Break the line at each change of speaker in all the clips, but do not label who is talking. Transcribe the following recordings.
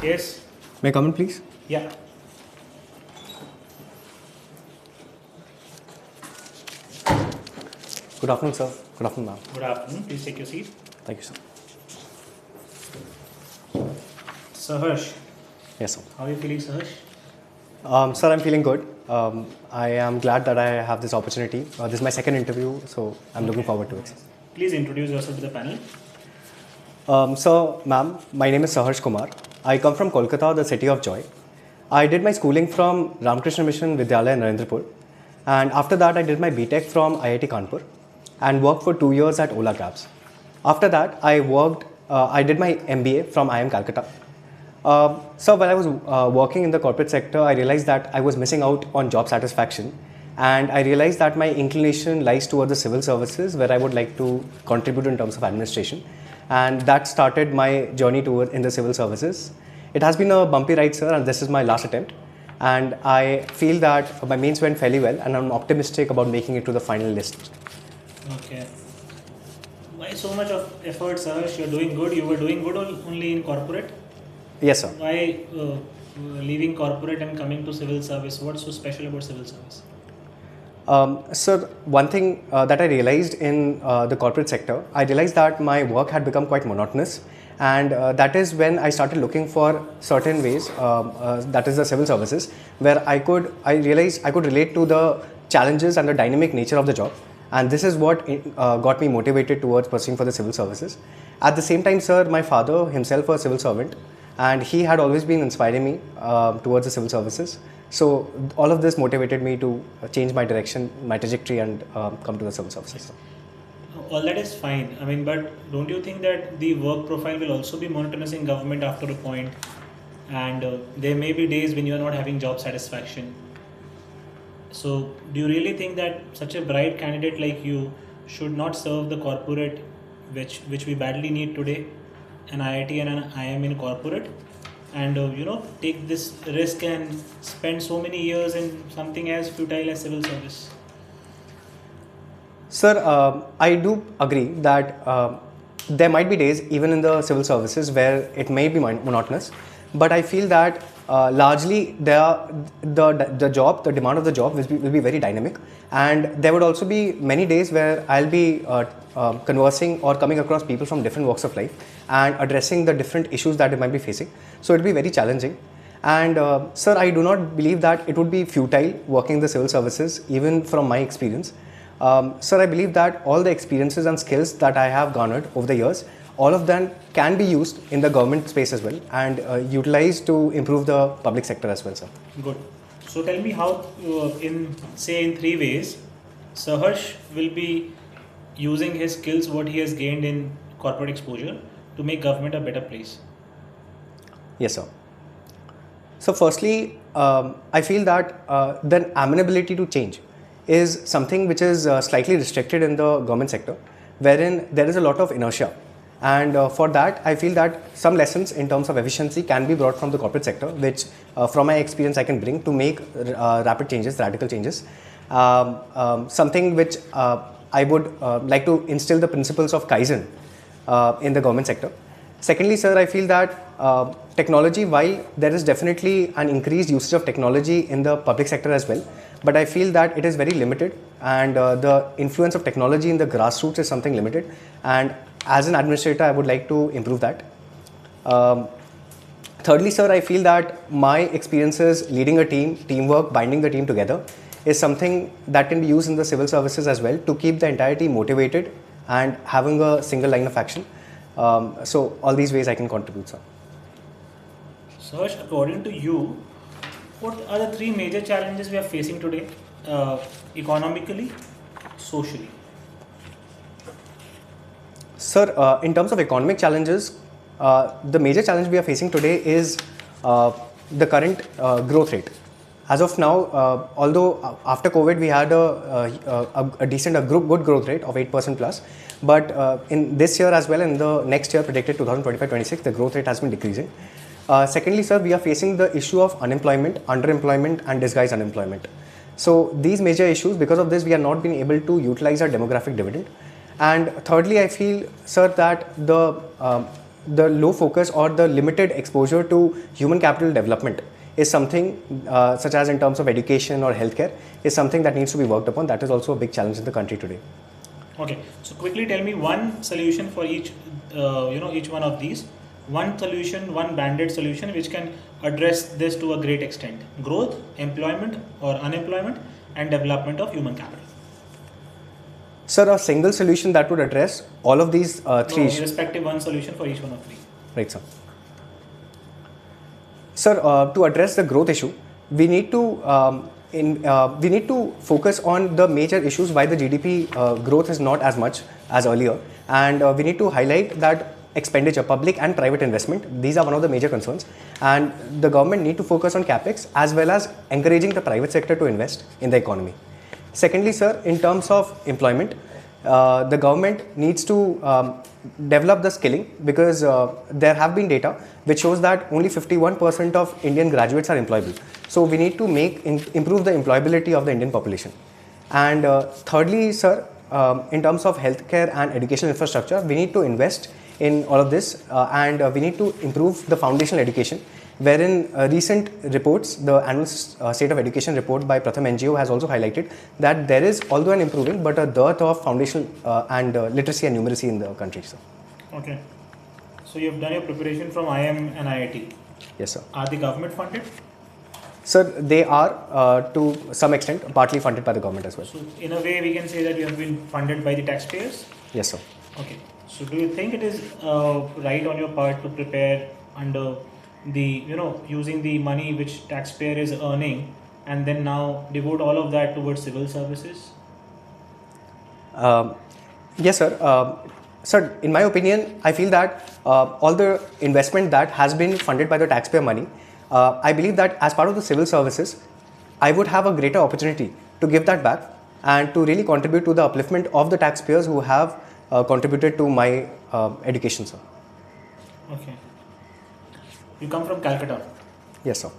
Yes.
May I come in, please?
Yeah.
Good afternoon, sir. Good afternoon, ma'am.
Good afternoon. Please take your seat.
Thank you, sir.
Saharsh.
Yes, sir.
How are you feeling, Saharsh?
Sir, I'm feeling good. I am glad that I have this opportunity. This is my second interview, so I'm looking forward to it.
Please introduce yourself to the panel.
So, ma'am, my name is Sahars Kumar. I come from Kolkata, the city of joy. I did my schooling from Ramakrishna Mission Vidyalaya, Narendrapur. And after that, I did my BTech from IIT Kanpur and worked for 2 years at Ola Cabs. After that, I did my MBA from IIM Calcutta. So while I was working in the corporate sector, I realized that I was missing out on job satisfaction. And I realized that my inclination lies towards the civil services, where I would like to contribute in terms of administration. And that started my journey in the civil services. It has been a bumpy ride, sir, and this is my last attempt. And I feel that my mains went fairly well, and I'm optimistic about making it to the final list.
Okay. Why so much of effort, Saharsh? You're doing good. You were doing good only in corporate.
Yes, sir.
Why leaving corporate and coming to civil service? What's so special about civil service?
Sir, one thing that I realized in the corporate sector, I realized that my work had become quite monotonous, and that is when I started looking for certain ways, that is the civil services, where I realized I could relate to the challenges and the dynamic nature of the job, and this is what got me motivated towards pursuing for the civil services. At the same time, sir, my father himself was a civil servant, and he had always been inspiring me towards the civil services. So all of this motivated me to change my direction, my trajectory, and come to the civil services.
All that is fine. I mean, but don't you think that the work profile will also be monotonous in government after a point? And there may be days when you are not having job satisfaction. So do you really think that such a bright candidate like you should not serve the corporate, which we badly need today, an IIT and an IIM in corporate, and take this risk and spend so many years in something as futile as civil service?
Sir, I do agree that there might be days even in the civil services where it may be monotonous, but I feel that largely the demand of the job will be very dynamic, and there would also be many days where I'll be conversing or coming across people from different walks of life and addressing the different issues that they might be facing. So it will be very challenging. And sir, I do not believe that it would be futile working in the civil services, even from my experience. Sir, I believe that all the experiences and skills that I have garnered over the years, all of them can be used in the government space as well and utilized to improve the public sector as well, sir.
Good. So tell me how, in 3 ways, Saharsh will be using his skills, what he has gained in corporate exposure, to make government a better place.
Yes, sir. So firstly, I feel that the amenability to change is something which is slightly restricted in the government sector, wherein there is a lot of inertia. And for that, I feel that some lessons in terms of efficiency can be brought from the corporate sector, which from my experience I can bring to make rapid changes, radical changes. Something which I would like to instill the principles of Kaizen in the government sector. Secondly, sir, I feel that technology, while there is definitely an increased usage of technology in the public sector as well, but I feel that it is very limited, and the influence of technology in the grassroots is something limited. And as an administrator, I would like to improve that. Thirdly, sir, I feel that my experiences leading a team, teamwork, binding the team together is something that can be used in the civil services as well to keep the entire team motivated and having a single line of action. So all these ways I can contribute, sir.
Saharsh, according to you, what are the 3 major challenges we are facing today, economically, socially?
Sir, in terms of economic challenges, the major challenge we are facing today is the current growth rate. As of now, although after COVID we had a decent, good growth rate of 8% plus, but in this year as well and the next year predicted 2025-26, the growth rate has been decreasing. Secondly, sir, we are facing the issue of unemployment, underemployment and disguised unemployment. So these major issues, because of this, we are not being able to utilize our demographic dividend. And thirdly, I feel, sir, that the low focus or the limited exposure to human capital development is something such as in terms of education or healthcare is something that needs to be worked upon. That is also a big challenge in the country today.
Okay, so quickly tell me one solution for each, each one of these. One solution, one banded solution which can address this to a great extent: growth, employment or unemployment, and development of human capital.
Sir, a single solution that would address all of these three issues.
Respective one solution for each one of three.
Right, sir. Sir, to address the growth issue, we need to focus on the major issues why the GDP growth is not as much as earlier, and we need to highlight that expenditure, public and private investment, these are one of the major concerns, and the government need to focus on capex as well as encouraging the private sector to invest in the economy. Secondly, sir, in terms of employment, the government needs to develop the skilling, because there have been data which shows that only 51% of Indian graduates are employable. So we need to improve the employability of the Indian population. And thirdly, sir, in terms of healthcare and educational infrastructure, we need to invest in all of this, and we need to improve the foundational education, wherein recent reports, the annual state of education report by Pratham NGO has also highlighted that there is, although an improving, but a dearth of foundational and literacy and numeracy in the country, sir.
Okay. So you have done your preparation from IIM and IIT.
Yes, sir.
Are the government funded?
Sir, they are to some extent partly funded by the government as well.
So in a way we can say that you have been funded by the taxpayers?
Yes, sir.
Okay. So do you think it is right on your part to prepare under the, using the money which taxpayer is earning and then now devote all of that towards civil services?
Yes, sir. Sir, in my opinion, I feel that all the investment that has been funded by the taxpayer money, I believe that as part of the civil services, I would have a greater opportunity to give that back and to really contribute to the upliftment of the taxpayers who have contributed to my education, sir.
Okay. You come from Calcutta.
Yes, sir.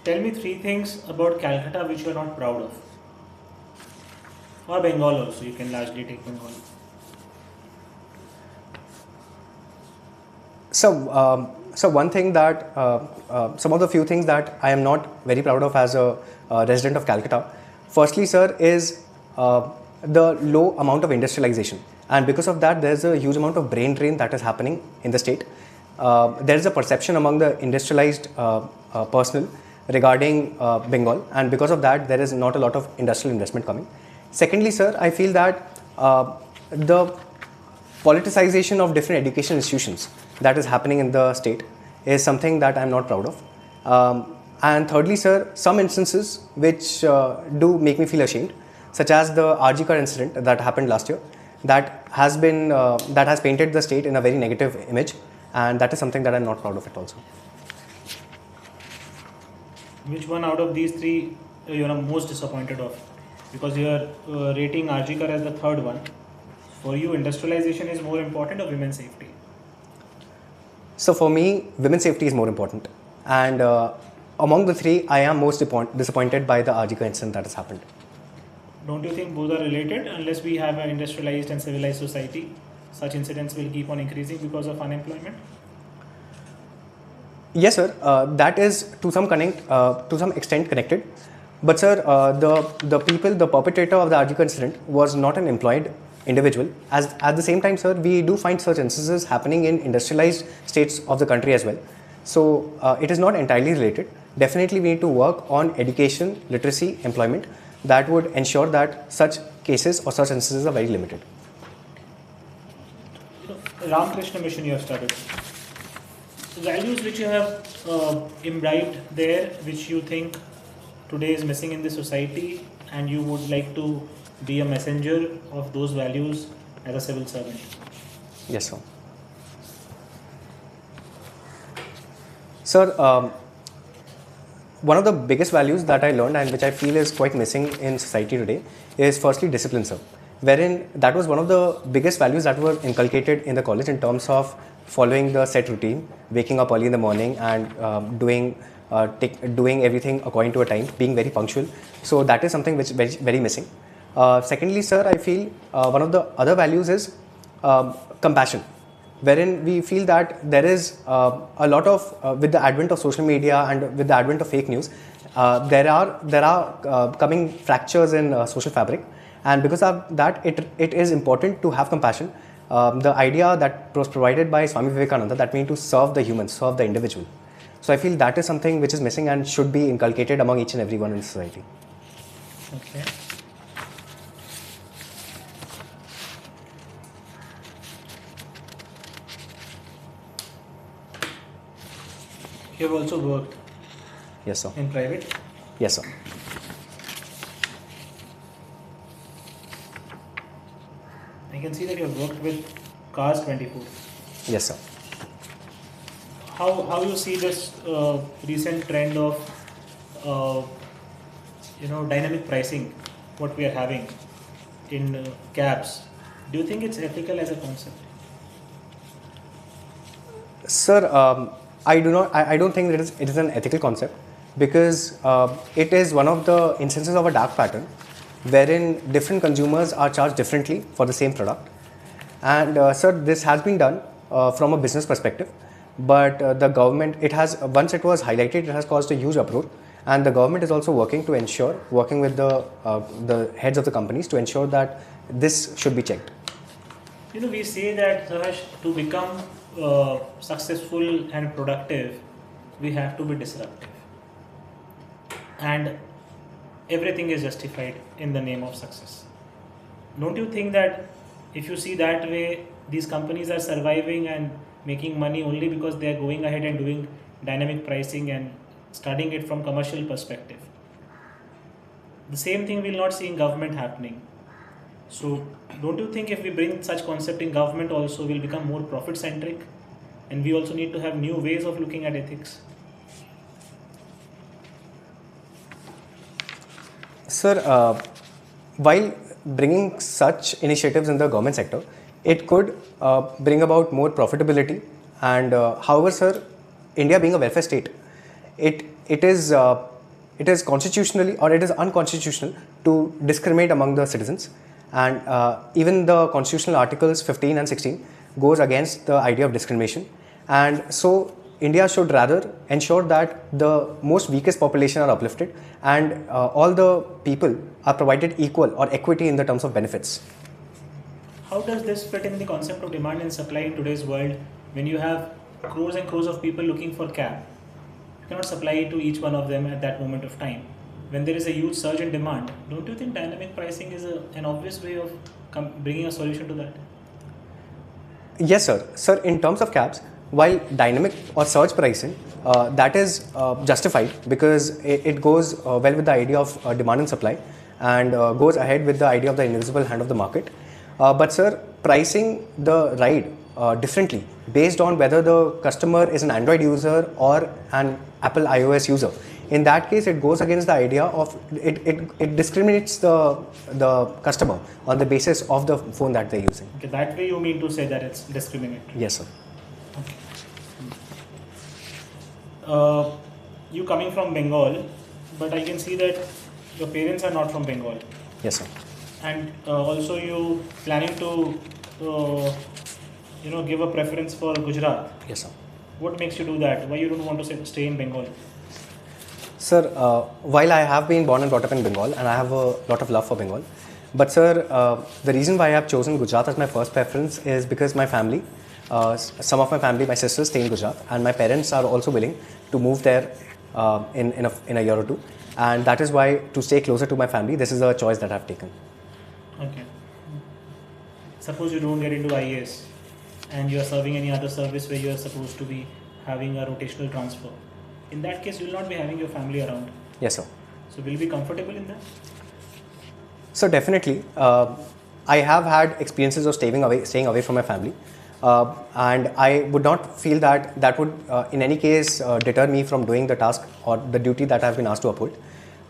Tell me 3 things about Calcutta which you are not proud of. Or Bengal also, you can largely take Bengal.
So one thing that, some of the few things that I am not very proud of as a resident of Calcutta, firstly, sir, is the low amount of industrialization. And because of that, there's a huge amount of brain drain that is happening in the state. There is a perception among the industrialized personnel regarding Bengal, and because of that, there is not a lot of industrial investment coming. Secondly, sir, I feel that the politicization of different education institutions that is happening in the state is something that I'm not proud of. And thirdly, sir, some instances which do make me feel ashamed, such as the RG car incident that happened last year, that has painted the state in a very negative image, and that is something that I'm not proud of it also.
Which one out of these 3 you are most disappointed of? Because you are rating RG car as the third one. For you, industrialization is more important or women's safety?
So for me, women's safety is more important. And among the 3, I am most disappointed by the RG car incident that has happened.
Don't you think both are related? Unless we have an industrialized and civilized society, such incidents will keep on increasing because of unemployment?
Yes, sir. That is to some extent connected. But sir, the perpetrator of the RG car incident was not an employed individual. As at the same time, sir, we do find such instances happening in industrialized states of the country as well. So it is not entirely related. Definitely, we need to work on education, literacy, employment. That would ensure that such cases or such instances are very limited.
Ramakrishna Mission you have started. Values which you have imbibed there, which you think today is missing in the society, and you would like to be a messenger of those values as a civil servant.
Yes, sir. Sir, one of the biggest values that I learned and which I feel is quite missing in society today is firstly discipline, sir. Wherein that was one of the biggest values that were inculcated in the college in terms of following the set routine, waking up early in the morning and doing everything according to a time, being very punctual. So that is something which is very missing. Secondly, sir, I feel one of the other values is compassion. wherein we feel that there is a lot of, with the advent of social media and with the advent of fake news, there are coming fractures in social fabric, and because of that, it is important to have compassion. The idea that was provided by Swami Vivekananda, that means to serve the human, serve the individual. So I feel that is something which is missing and should be inculcated among each and everyone in society.
Okay. You have also worked
Yes, sir.
in private?
Yes, sir.
I can see that you have worked with Cars 24.
Yes, sir.
How you see this recent trend of dynamic pricing, what we are having in cabs? Do you think it's ethical as a concept?
Sir, I don't think that it is an ethical concept, because it is one of the instances of a dark pattern wherein different consumers are charged differently for the same product. And sir, this has been done from a business perspective, but the government, once it was highlighted, it has caused a huge uproar, and the government is also working with the heads of the companies to ensure that this should be checked.
We say that Saharsh, to become successful and productive, we have to be disruptive. And everything is justified in the name of success. Don't you think that if you see that way, these companies are surviving and making money only because they are going ahead and doing dynamic pricing and studying it from commercial perspective? The same thing we'll not see in government happening. So don't you think if we bring such concept in government also, we'll become more profit centric, and we also need to have new ways of looking at ethics?
Sir, while bringing such initiatives in the government sector, it could bring about more profitability. And however, sir, India being a welfare state, it is constitutionally, or it is unconstitutional to discriminate among the citizens. And even the constitutional articles 15 and 16 goes against the idea of discrimination. And so India should rather ensure that the most weakest population are uplifted, and all the people are provided equal or equity in the terms of benefits.
How does this fit in the concept of demand and supply in today's world, when you have crores and crores of people looking for cab? You cannot supply to each one of them at that moment of time. When there is a huge surge in demand, don't you think dynamic pricing is an obvious way of bringing a solution to that?
Yes, sir. Sir, in terms of cabs, while dynamic or surge pricing, that is justified, because it goes well with the idea of demand and supply, and goes ahead with the idea of the invisible hand of the market. But sir, pricing the ride differently based on whether the customer is an Android user or an Apple iOS user, in that case it goes against the idea of it discriminates the customer on the basis of the phone that they're using.
Okay, that way you mean to say that it's discriminatory?
Yes, sir.
Okay. You coming from Bengal, but I can see that your parents are not from Bengal.
Yes, sir.
And also you planning to give a preference for Gujarat.
Yes, sir.
What makes you do that? Why you don't want to stay in Bengal?
Sir, while I have been born and brought up in Bengal, and I have a lot of love for Bengal, but sir, the reason why I have chosen Gujarat as my first preference is because my family, some of my family, my sisters stay in Gujarat, and my parents are also willing to move there in a year or two, and that is why, to stay closer to my family, this is a choice that I have taken.
Okay. Suppose you don't get into IAS and you are serving any other service where you are supposed to be having a rotational transfer. In that case, you will not be having your family around.
Yes, sir.
So will you be comfortable in that?
So definitely, I have had experiences of staying away from my family, and I would not feel that would in any case deter me from doing the task or the duty that I have been asked to uphold.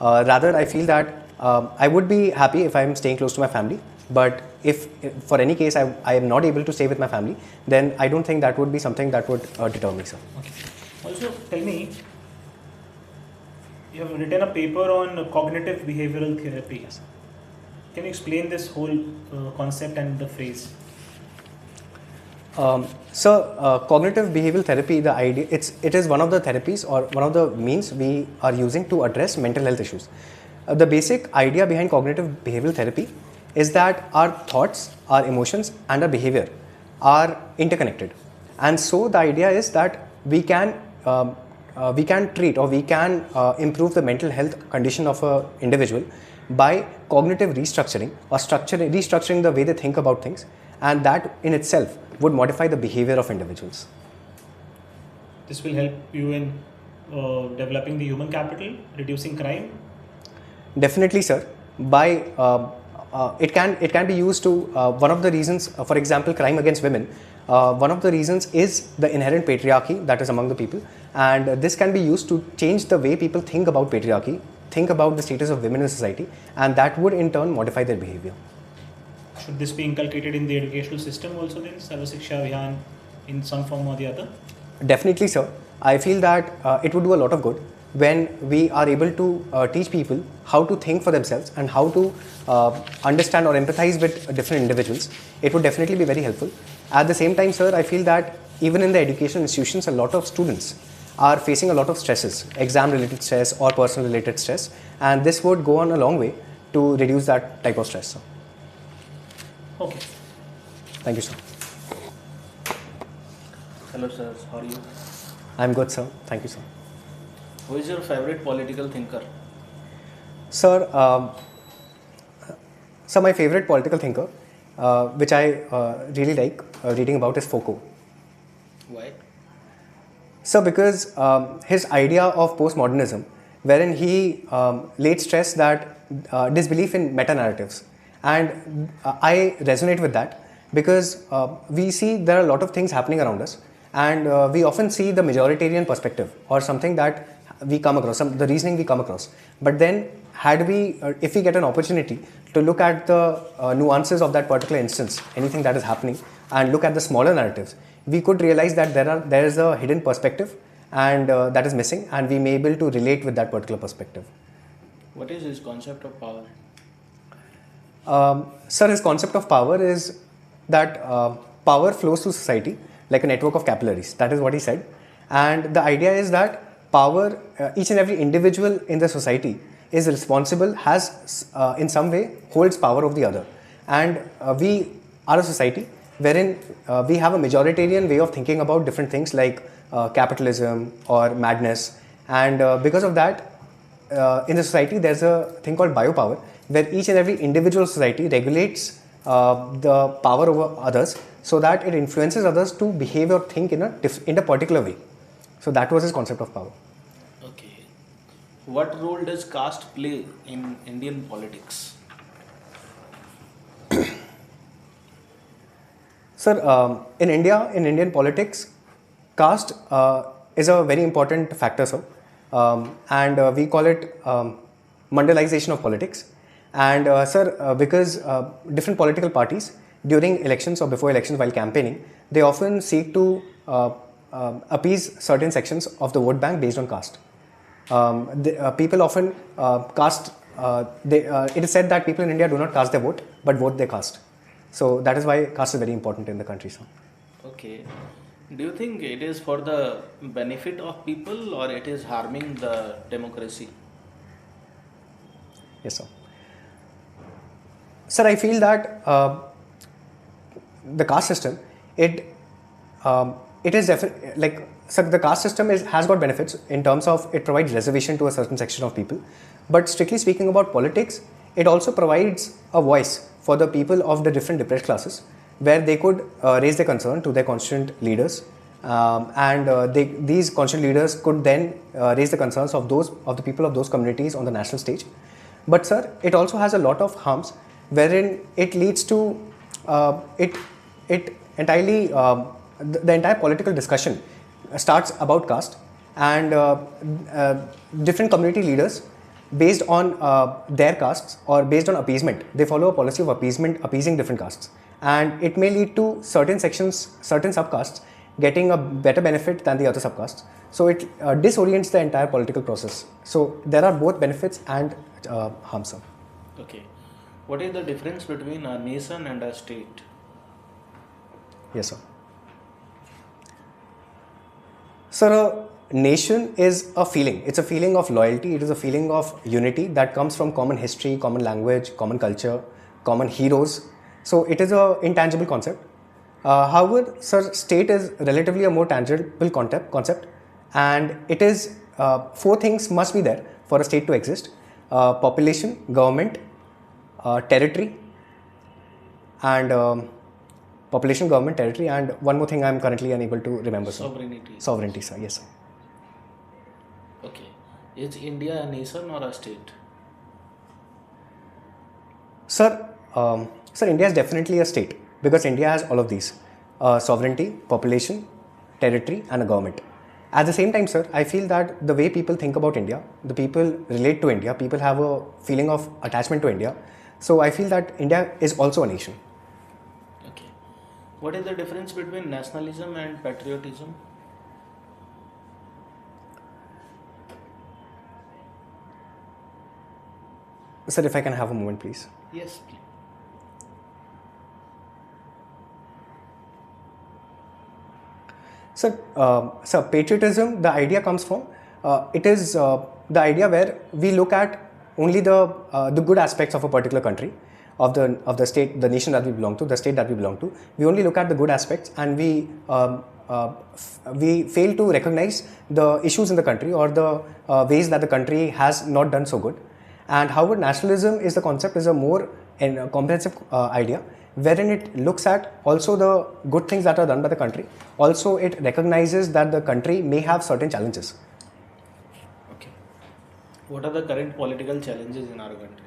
Rather, I feel that I would be happy if I am staying close to my family, but if for any case I am not able to stay with my family, then I don't think that would be something that would deter me, sir.
Okay. Also, tell me, you have written a paper on cognitive behavioral therapy.
Yes.
Can you explain this whole concept and the phrase?
Cognitive behavioral therapy, the idea, it is one of the therapies or one of the means we are using to address mental health issues. The basic idea behind cognitive behavioral therapy is that our thoughts, our emotions, and our behavior are interconnected. And so the idea is that we can treat or we can improve the mental health condition of an individual by cognitive restructuring or restructuring the way they think about things, and that in itself would modify the behavior of individuals.
This will help you in developing the human capital, reducing crime.
Definitely, sir. By it can be used to one of the reasons, for example, crime against women. One of the reasons is the inherent patriarchy that is among the people, and this can be used to change the way people think about patriarchy, think about the status of women in society, and that would in turn modify their behavior.
Should this be inculcated in the educational system also then, Sarva Shiksha Abhiyan, in some form or the other?
Definitely, sir. I feel that it would do a lot of good when we are able to teach people how to think for themselves and how to understand or empathize with different individuals. It would definitely be very helpful. At the same time, sir, I feel that even in the educational institutions, a lot of students are facing a lot of stresses, exam-related stress or personal-related stress, and this would go on a long way to reduce that type of stress, sir.
Okay.
Thank you, sir.
Hello, sir. How are you?
I'm good, sir. Thank you, sir.
Who is your favorite political thinker?
Sir, my favorite political thinker, which I really like reading about, is Foucault.
Why?
So, because his idea of postmodernism, wherein he laid stress that disbelief in meta-narratives, and I resonate with that because we see there are a lot of things happening around us, and we often see the majoritarian perspective or something that we come across, the reasoning we come across. But then, if we get an opportunity to look at the nuances of that particular instance, anything that is happening, and look at the smaller narratives, we could realize that there is a hidden perspective, and that is missing, and we may be able to relate with that particular perspective.
What is his concept of power?
Sir, his concept of power is that power flows through society like a network of capillaries. That is what he said. And the idea is that power, each and every individual in the society is responsible, in some way holds power of the other. And we are a society wherein we have a majoritarian way of thinking about different things like capitalism or madness. And because of that, in the society, there's a thing called biopower, where each and every individual society regulates the power over others so that it influences others to behave or think in a particular way. So that was his concept of power.
Okay. What role does caste play in Indian politics?
Sir, in Indian politics, caste is a very important factor, sir. And we call it mandalization of politics. And sir, because different political parties during elections or before elections while campaigning, they often seek to appease certain sections of the vote bank based on caste. People often cast, it is said that people in India do not cast their vote, but vote their caste. So that is why caste is very important in the country, sir.
Okay. Do you think it is for the benefit of people or it is harming the democracy?
Yes, sir. Sir, I feel that the caste system, it is definitely like, sir, the caste system has got benefits in terms of it provides reservation to a certain section of people. But strictly speaking about politics, it also provides a voice for the people of the different depressed classes, where they could raise their concern to their constituent leaders, and these constituent leaders could then raise the concerns of the people of those communities on the national stage. But sir, it also has a lot of harms, wherein it leads to it entirely the entire political discussion starts about caste, and different community leaders, based on their castes or based on appeasement, they follow a policy of appeasing different castes, and it may lead to certain subcastes getting a better benefit than the other subcastes. So it disorients the entire political process. So there are both benefits and harms, sir.
Okay. What is the difference between a nation and a state?
Yes, sir. Sir, a nation is a feeling. It's a feeling of loyalty. It is a feeling of unity that comes from common history, common language, common culture, common heroes. So it is a intangible concept. However, sir, state is relatively a more tangible concept, and it is four things must be there for a state to exist: population, government, territory, and population, government, territory, and one more thing I am currently unable to remember. Sir.
Sovereignty.
Sovereignty, sir. Yes, sir.
Okay. Is India a nation or a state?
Sir, India is definitely a state because India has all of these: sovereignty, population, territory, and a government. At the same time, sir, I feel that the way people think about India, the people relate to India, people have a feeling of attachment to India. So I feel that India is also a nation.
Okay. What is the difference between nationalism and patriotism?
Sir, if I can have a moment, please.
Yes, please.
Sir, patriotism, the idea comes from, it is the idea where we look at only the good aspects of a particular country, of the state, the nation that we belong to, the state that we belong to. We only look at the good aspects, and we fail to recognize the issues in the country or the ways that the country has not done so good. And however, nationalism is the concept, is a more comprehensive idea, wherein it looks at also the good things that are done by the country. Also, it recognizes that the country may have certain challenges.
Okay. What are the current political challenges in our country?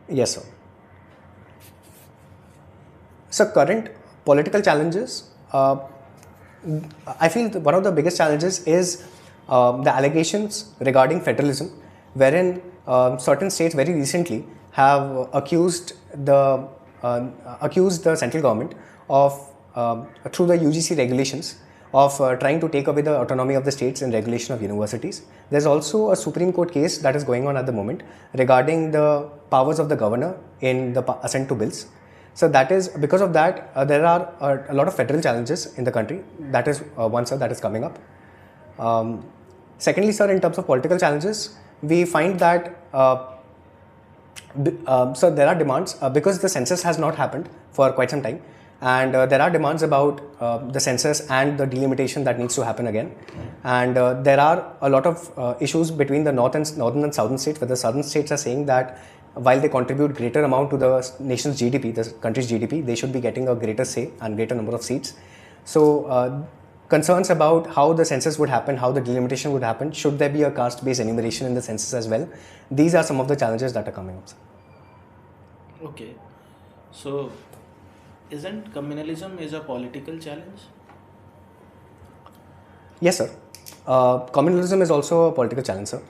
Yes, sir. So, current political challenges, I feel one of the biggest challenges is the allegations regarding federalism, wherein certain states very recently have accused the central government of through the UGC regulations of trying to take away the autonomy of the states in regulation of universities. There's also a Supreme Court case that is going on at the moment regarding the powers of the governor in the assent to bills. So that is because of that there are a lot of federal challenges in the country. That is one, sir, that is coming up. Secondly, sir, in terms of political challenges, we find that so there are demands because the census has not happened for quite some time, and there are demands about the census and the delimitation that needs to happen again. And there are a lot of issues between the northern and southern states, where the southern states are saying that while they contribute greater amount to the nation's GDP, the country's GDP, they should be getting a greater say and greater number of seats. So concerns about how the census would happen, how the delimitation would happen, should there be a caste-based enumeration in the census as well? These are some of the challenges that are coming up, sir.
Okay. So, isn't communalism is a political challenge?
Yes, sir. Communalism is also a political challenge, sir.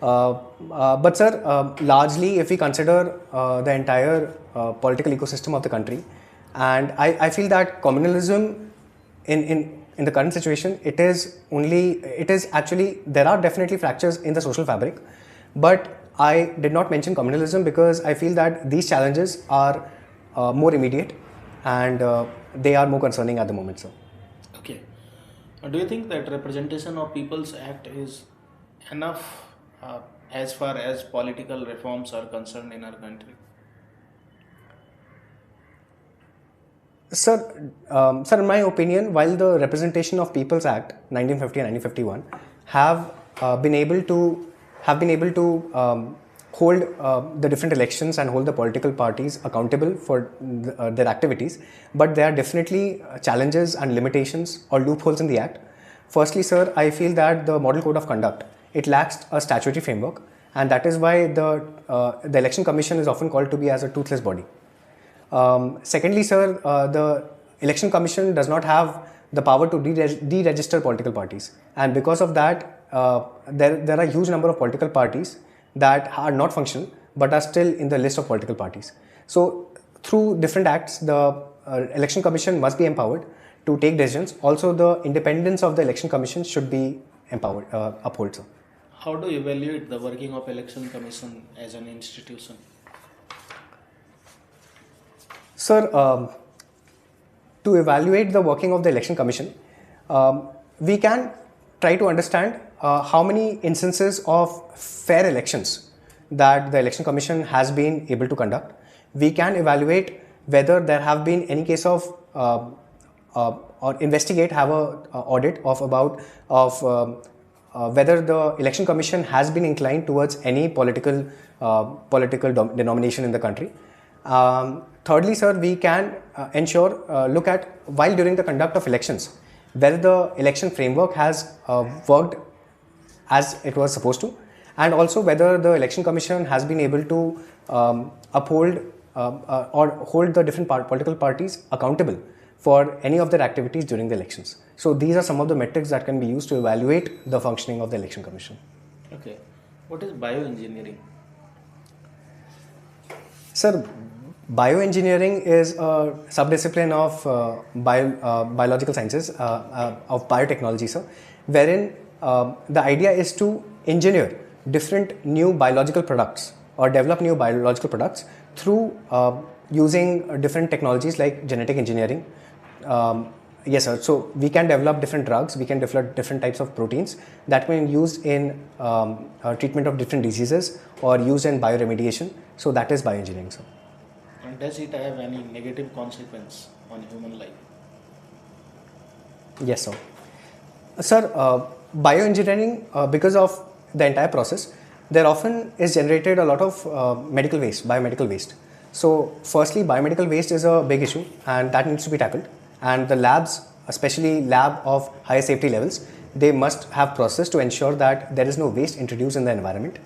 But sir, largely if we consider the entire political ecosystem of the country, and I feel that communalism in the current situation, it is actually, there are definitely fractures in the social fabric, but I did not mention communalism because I feel that these challenges are more immediate and they are more concerning at the moment, sir.
Okay. Do you think that representation of People's Act is enough as far as political reforms are concerned in our country?
Sir, in my opinion, while the Representation of People's Act 1950 and 1951 have been able to hold the different elections and hold the political parties accountable for their activities, but there are definitely challenges and limitations or loopholes in the Act. Firstly, sir, I feel that the Model Code of Conduct, it lacks a statutory framework, and that is why the Election Commission is often called to be as a toothless body. Secondly, sir, the Election Commission does not have the power to deregister political parties, and because of that, there are a huge number of political parties that are not functional but are still in the list of political parties. So, through different acts, the Election Commission must be empowered to take decisions. Also, the independence of the Election Commission should be empowered, upheld, sir.
How do you evaluate the working of Election Commission as an institution?
Sir, to evaluate the working of the election commission, we can try to understand how many instances of fair elections that the election commission has been able to conduct. We can evaluate whether there have been any case of or investigate, have a audit of whether the election commission has been inclined towards any political denomination in the country. Thirdly, sir, we can look at, while during the conduct of elections, whether the election framework has worked as it was supposed to, and also whether the election commission has been able to uphold or hold the different political parties accountable for any of their activities during the elections. So these are some of the metrics that can be used to evaluate the functioning of the election commission.
Okay. What is bioengineering?
Sir, bioengineering is a subdiscipline of biological sciences, of biotechnology, sir, wherein the idea is to engineer different new biological products or develop new biological products through using different technologies like genetic engineering. Yes, sir. So we can develop different drugs, we can develop different types of proteins that can be used in treatment of different diseases or used in bioremediation. So that is bioengineering, sir.
And does it have any negative consequence on human life?
Yes, sir. Sir, bioengineering, because of the entire process, there often is generated a lot of medical waste, biomedical waste. So firstly, biomedical waste is a big issue and that needs to be tackled. And the labs, especially lab of higher safety levels, they must have process to ensure that there is no waste introduced in the environment.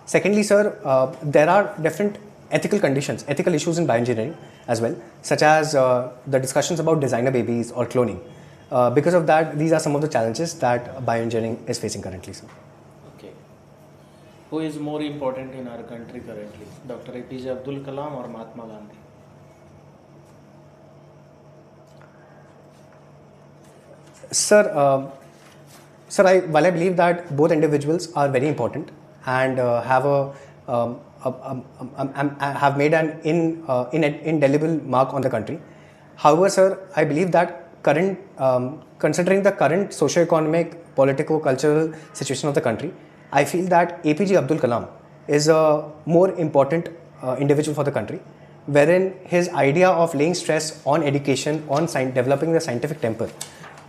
Secondly, sir, there are different ethical issues in bioengineering as well, such as the discussions about designer babies or cloning. Because of that, these are some of the challenges that bioengineering is facing currently, sir.
Okay. Who is more important in our country currently, Dr. APJ Abdul Kalam or Mahatma Gandhi?
Sir, while I believe that both individuals are very important and have made an indelible mark on the country. However, sir, I believe that considering the current socio-economic, politico-cultural situation of the country, I feel that APJ Abdul Kalam is a more important individual for the country, wherein his idea of laying stress on education, on developing the scientific temper,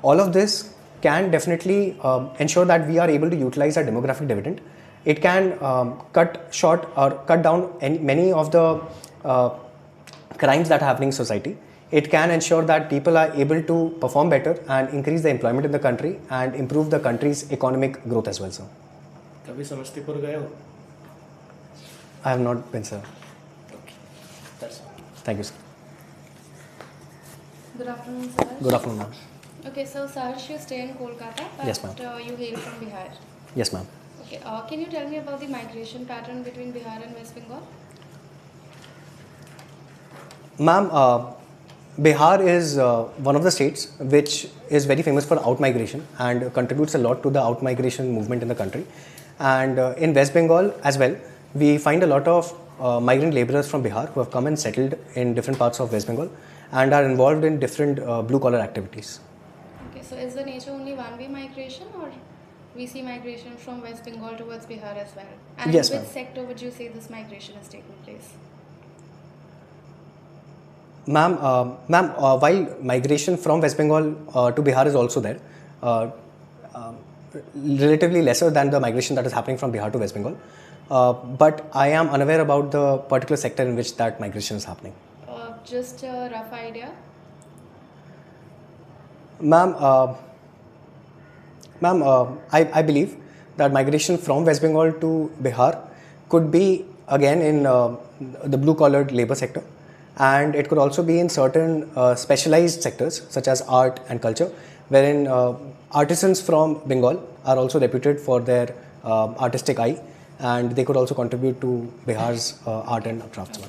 all of this can definitely ensure that we are able to utilize our demographic dividend. It can cut down many of the crimes that are happening in society. It can ensure that people are able to perform better and increase the employment in the country and improve the country's economic growth as well, sir.
कभी समस्तीपुर गए हो?
I have not been, sir.
Okay. That's all.
Thank you, sir.
Good afternoon, sir.
Good afternoon, ma'am.
Okay, so Sahars, you stay in Kolkata, but
Yes, ma'am.
You hail from Bihar.
Yes, ma'am.
Okay, can you tell me about the migration pattern between Bihar and West Bengal?
Ma'am, Bihar is one of the states which is very famous for out-migration and contributes a lot to the out-migration movement in the country. And in West Bengal as well, we find a lot of migrant laborers from Bihar who have come and settled in different parts of West Bengal and are involved in different blue-collar activities.
Okay, so is the nature only one-way migration, or we see migration from West Bengal towards Bihar as well? And
Yes,
in which
ma'am.
sector would you say this migration is taking place?
Ma'am, while migration from West Bengal to Bihar is also there, relatively lesser than the migration that is happening from Bihar to West Bengal, but I am unaware about the particular sector in which that migration is happening.
Just a rough idea.
Ma'am, I believe that migration from West Bengal to Bihar could be again in the blue-collared labor sector, and it could also be in certain specialized sectors such as art and culture, wherein artisans from Bengal are also reputed for their artistic eye, and they could also contribute to Bihar's art and craftsmen.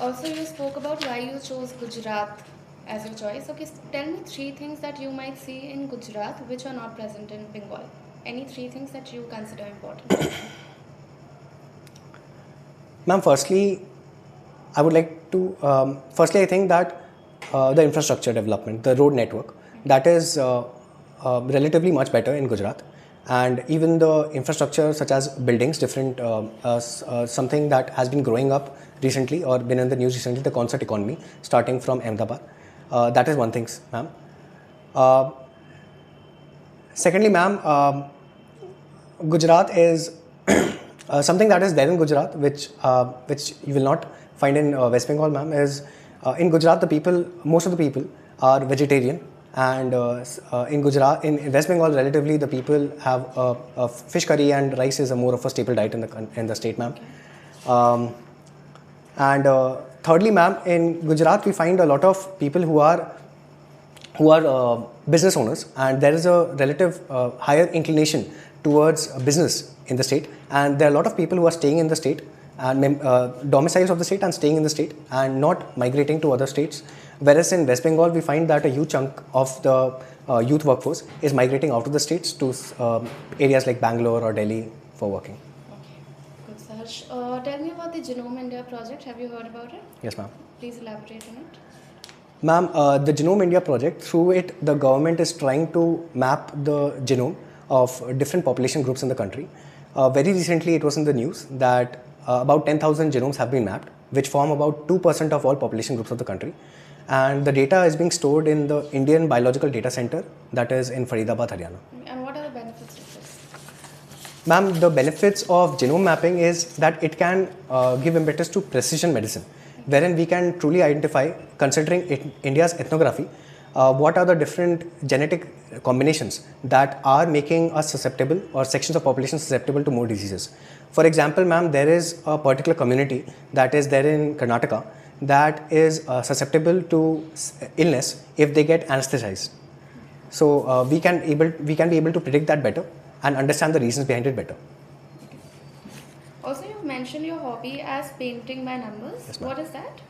Also, you spoke about why you chose Gujarat as your choice. Okay, tell me 3 things that you might see in Gujarat which are not present in Bengal. Any 3 things that you consider important?
Ma'am, firstly, I would like to, I think that the infrastructure development, the road network, that is relatively much better in Gujarat. And even the infrastructure such as buildings, different, something that has been growing up recently or been in the news recently, the concert economy starting from Ahmedabad. That is one thing, ma'am. Secondly, ma'am, Gujarat is something that is there in Gujarat, which you will not find in West Bengal, ma'am. Is in Gujarat, most of the people are vegetarian, and in Gujarat, in West Bengal, relatively the people have a fish curry and rice is a more of a staple diet in the state, ma'am. And thirdly, ma'am, in Gujarat we find a lot of people who are business owners, and there is a relative higher inclination towards business in the state, and there are a lot of people who are staying in the state and domiciles of the state and staying in the state and not migrating to other states. Whereas in West Bengal, we find that a huge chunk of the youth workforce is migrating out of the states to areas like Bangalore or Delhi for working.
Good, Saharsh. Tell me about the Genome India project. Have you heard about it?
Yes, ma'am.
Please elaborate on it.
Ma'am, the Genome India project, through it, the government is trying to map the genome of different population groups in the country. Very recently, it was in the news that about 10,000 genomes have been mapped, which form about 2% of all population groups of the country. And the data is being stored in the Indian Biological Data Center, that is in Faridabad, Haryana.
And what are the benefits of this?
Ma'am, the benefits of genome mapping is that it can give impetus to precision medicine, wherein we can truly identify, considering India's ethnography, what are the different genetic combinations that are making us susceptible or sections of population susceptible to more diseases. For example, ma'am, there is a particular community that is there in Karnataka that is susceptible to illness if they get anesthetized. So we can be able to predict that better and understand the reasons behind it better.
Also, you mentioned your hobby as painting by numbers.
Yes, ma'am.
What is that?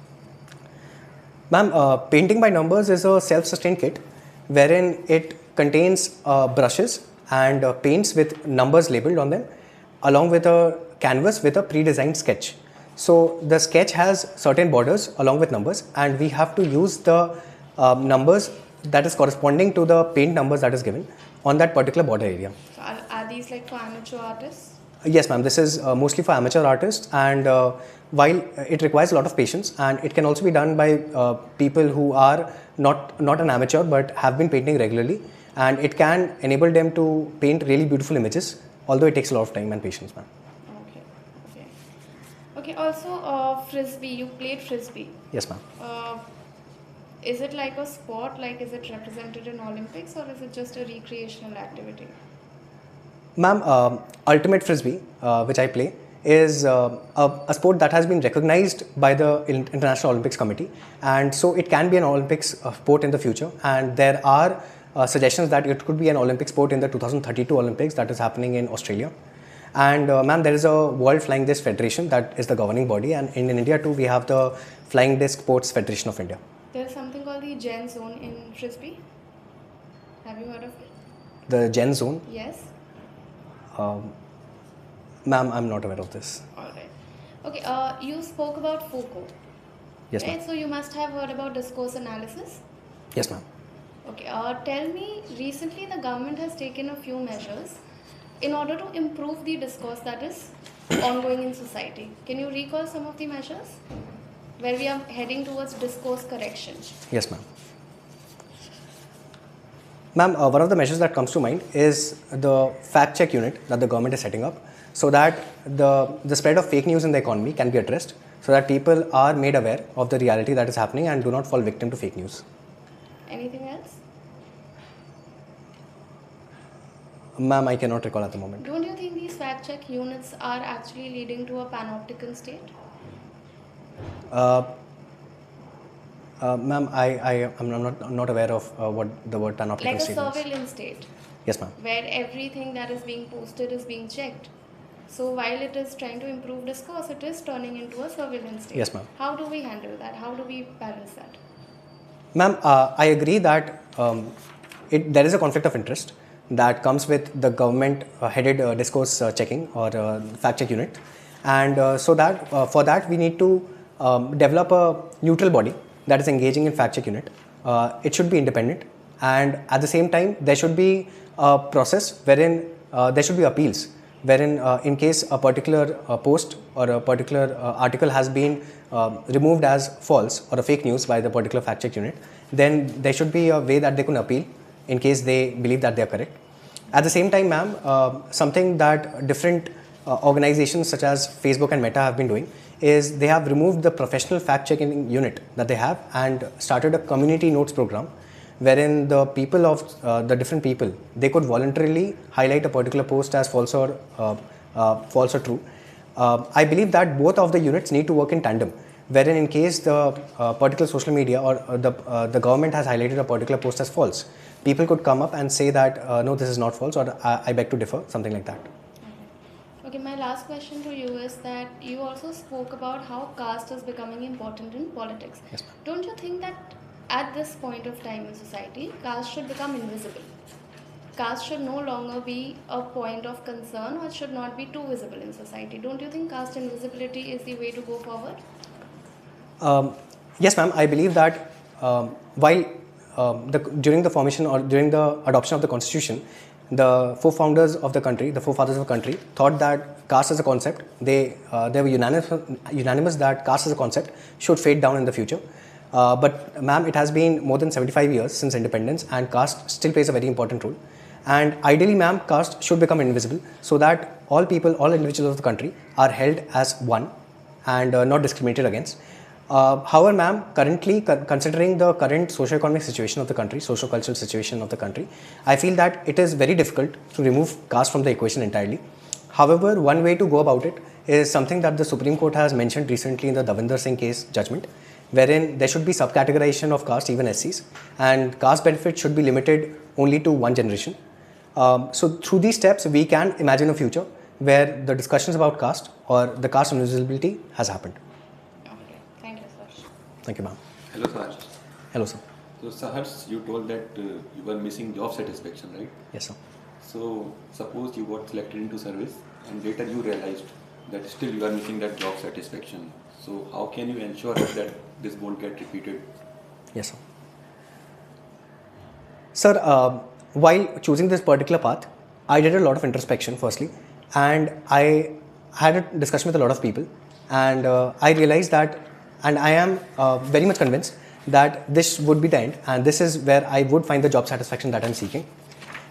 Ma'am, painting by numbers is a self-sustained kit wherein it contains brushes and paints with numbers labeled on them, along with a canvas with a pre-designed sketch. So the sketch has certain borders along with numbers, and we have to use the numbers that is corresponding to the paint numbers that is given on that particular border area.
So are these like for amateur artists?
Yes, ma'am. This is mostly for amateur artists, and while it requires a lot of patience, and it can also be done by people who are not an amateur but have been painting regularly, and it can enable them to paint really beautiful images, although it takes a lot of time and patience, ma'am.
Okay. Also, frisbee. You played frisbee.
Yes, ma'am.
Is it like a sport? Like, is it represented in Olympics, or is it just a recreational activity?
Ma'am, ultimate frisbee, which I play, is a sport that has been recognized by the International Olympics Committee, and so it can be an Olympics sport in the future. And there are suggestions that it could be an Olympic sport in the 2032 Olympics that is happening in Australia. And ma'am, there is a World Flying Disc Federation that is the governing body, and in India too, we have the Flying Disc Sports Federation of India.
There's something called the Gen Zone in frisbee. Have you heard of it?
The Gen Zone?
Yes.
Ma'am, I'm not aware of this.
Alright. Okay, you spoke about Foucault.
Yes, ma'am.
Right? So you must have heard about discourse analysis.
Yes, ma'am.
Okay, tell me, recently the government has taken a few measures in order to improve the discourse that is ongoing in society. Can you recall some of the measures where we are heading towards discourse correction?
Yes, ma'am. Ma'am, one of the measures that comes to mind is the fact check unit that the government is setting up, so that the spread of fake news in the economy can be addressed, so that people are made aware of the reality that is happening and do not fall victim to fake news.
Anything else?
Ma'am, I cannot recall at the moment.
Don't you think these fact check units are actually leading to a panopticon state?
Ma'am, I'm not aware of what the word panopticon
Like a
state means.
surveillance state,
Yes, ma'am.
where everything that is being posted is being checked. So while it is trying to improve discourse, it is turning into a surveillance state.
Yes, ma'am.
How do we handle that? How do we balance that?
Ma'am, I agree that there is a conflict of interest that comes with the government-headed discourse checking or fact check unit, and so that for that we need to develop a neutral body that is engaging in fact check unit, it should be independent, and at the same time there should be a process wherein there should be appeals, wherein in case a particular post or a particular article has been removed as false or a fake news by the particular fact check unit, then there should be a way that they can appeal in case they believe that they are correct. At the same time, ma'am, something that different organizations such as Facebook and Meta have been doing is they have removed the professional fact checking unit that they have and started a community notes program wherein the people of the different people, they could voluntarily highlight a particular post as false or true. I believe that both of the units need to work in tandem, wherein in case the particular social media or the government has highlighted a particular post as false, people could come up and say that no, this is not false, or I beg to differ, something like that.
Okay, my last question to you is that you also spoke about how caste is becoming important in politics.
Yes, ma'am.
Don't you think that at this point of time in society, caste should become invisible? Caste should no longer be a point of concern or should not be too visible in society. Don't you think caste invisibility is the way to go forward?
Yes, ma'am. I believe that while during the formation or during the adoption of the constitution, the forefathers of the country thought that caste as a concept, they were unanimous that caste as a concept should fade down in the future. But ma'am, it has been more than 75 years since independence and caste still plays a very important role. And ideally, ma'am, caste should become invisible so that all people, all individuals of the country are held as one and not discriminated against. However, ma'am, currently, considering the current socio-economic situation of the country, socio-cultural situation of the country, I feel that it is very difficult to remove caste from the equation entirely. However, one way to go about it is something that the Supreme Court has mentioned recently in the Davinder Singh case judgment, wherein there should be subcategorization of caste, even SCs, and caste benefits should be limited only to one generation. So through these steps, we can imagine a future where the discussions about caste or the caste invisibility has happened.
Okay, thank you, sir.
Thank you, ma'am.
Hello, Sahars.
Hello, sir.
So, Sahars, you told that you were missing job satisfaction, right?
Yes, sir.
So, suppose you got selected into service and later you realized that still you are missing that job satisfaction. So, how can you ensure that this won't get repeated?
Yes, sir. Sir, while choosing this particular path, I did a lot of introspection firstly, and I had a discussion with a lot of people, and I realized that, and I am very much convinced that this would be the end, and this is where I would find the job satisfaction that I'm seeking.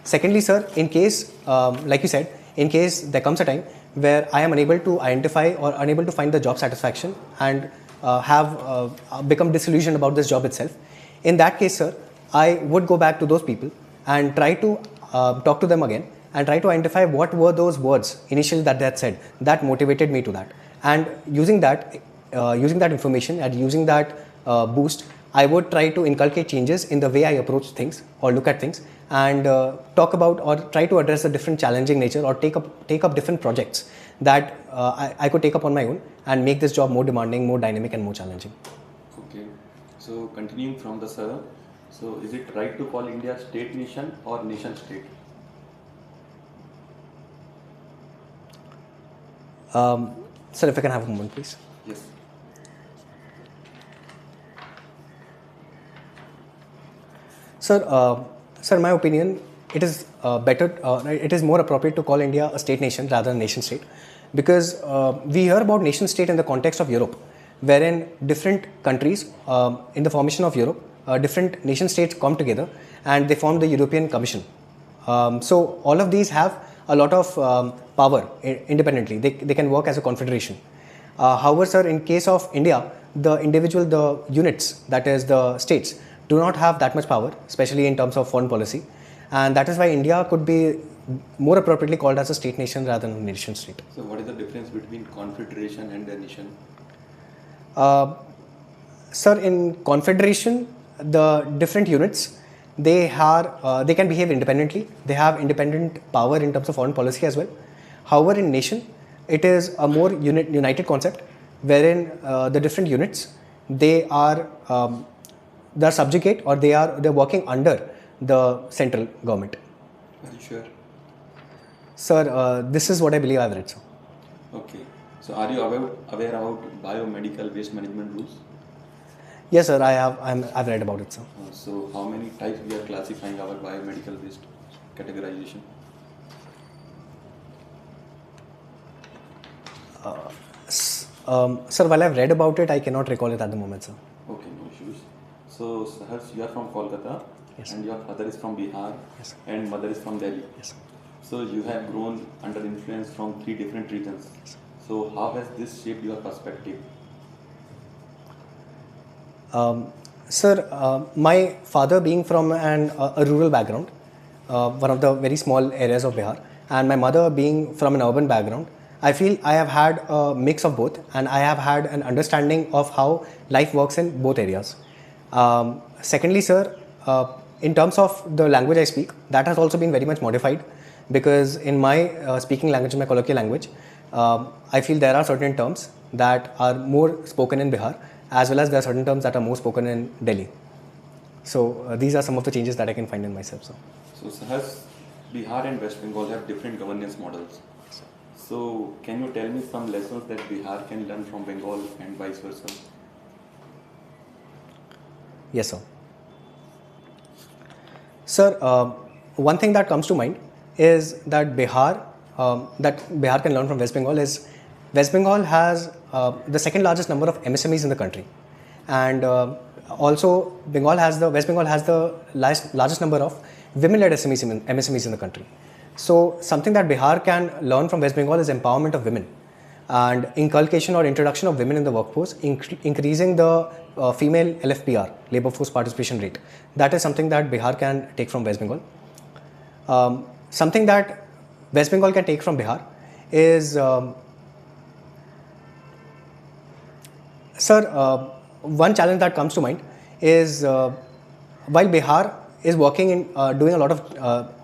Secondly, sir, in case, like you said, in case there comes a time where I am unable to identify or unable to find the job satisfaction and have become disillusioned about this job itself, in that case, sir, I would go back to those people and try to talk to them again and try to identify what were those words initially that they had said that motivated me to that. And using that information and using that boost, I would try to inculcate changes in the way I approach things or look at things and talk about or try to address the different challenging nature or take up different projects that I could take up on my own and make this job more demanding, more dynamic and more challenging.
Okay. So, continuing from the sir, so is it right to call India state nation or nation state?
Sir, if I can have a moment, please.
Yes.
Sir, in my opinion, it is it is more appropriate to call India a state nation rather than nation state, because we hear about nation state in the context of Europe, wherein different countries in the formation of Europe, different nation states come together and they form the European Commission. So all of these have a lot of power independently. They can work as a confederation. However, sir, in case of India, the units, that is the states, do not have that much power, especially in terms of foreign policy. And that is why India could be more appropriately called as a state nation rather than a nation state.
So, what is the difference between confederation and a nation?
Sir, in confederation, the different units, they can behave independently. They have independent power in terms of foreign policy as well. However, in nation, it is a more united concept, wherein the different units, they are subjugate or they're working under the central government.
Are you sure?
Sir, this is what I believe I've read, sir.
Okay. So, are you aware about biomedical waste management rules?
Yes, sir. I've read about it, sir.
So how many types we are classifying our biomedical based categorization?
Sir, while I've read about it, I cannot recall it at the moment, sir.
Okay, no issues. So Sahars, you are from Kolkata,
Yes,
and your father is from Bihar,
Yes, sir.
and mother is from Delhi.
Yes, sir.
So you have grown under influence from 3 different regions. So how has this shaped your perspective?
Sir, my father being from a rural background, one of the very small areas of Bihar, and my mother being from an urban background, I feel I have had a mix of both, and I have had an understanding of how life works in both areas. Secondly, sir, in terms of the language I speak, that has also been very much modified, because in my speaking language, in my colloquial language, I feel there are certain terms that are more spoken in Bihar, as well as there are certain terms that are more spoken in Delhi. So these are some of the changes that I can find in myself, sir.
So Sahars, Bihar and West Bengal have different governance models. So can you tell me some lessons that Bihar can learn from Bengal and vice versa?
Yes, sir. Sir, one thing that comes to mind is that Bihar can learn from West Bengal is West Bengal has the second largest number of MSMEs in the country, and also West Bengal has the largest number of women-led MSMEs in the country. So something that Bihar can learn from West Bengal is empowerment of women and inculcation or introduction of women in the workforce, increasing the female LFPR, labor force participation rate. That is something that Bihar can take from West Bengal. Something that West Bengal can take from Bihar is, sir, one challenge that comes to mind is while Bihar is working in doing a lot of,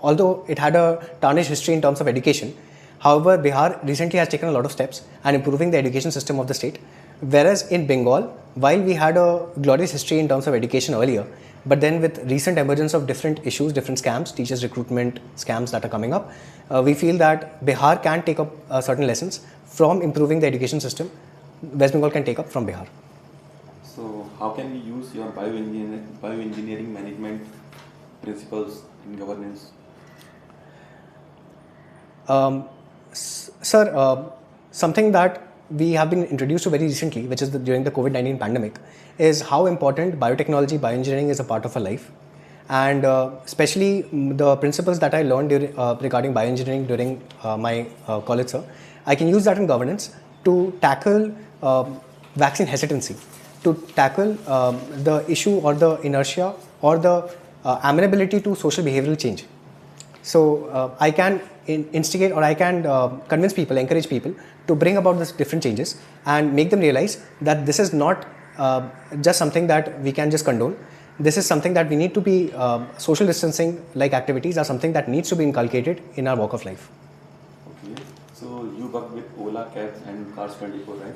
although it had a tarnished history in terms of education, however, Bihar recently has taken a lot of steps and improving the education system of the state. Whereas in Bengal, while we had a glorious history in terms of education earlier, but then with recent emergence of different issues, different scams, teachers recruitment scams that are coming up, we feel that Bihar can take up certain lessons from improving the education system. West Bengal can take up from Bihar.
So how can we use your bioengineering management principles in governance?
Sir, something that we have been introduced to very recently, which is during the COVID-19 pandemic, is how important biotechnology, bioengineering is a part of our life. And especially the principles that I learned regarding bioengineering during my college, sir, I can use that in governance to tackle vaccine hesitancy, to tackle the issue or the inertia or the amenability to social behavioral change. So I can instigate or I can convince people, encourage people to bring about these different changes and make them realize that this is not just something that we can just condone. This is something that we need to be, social distancing like activities are something that needs to be inculcated in our walk of life.
Okay, so you work with Ola, Cabs and Cars'24, right?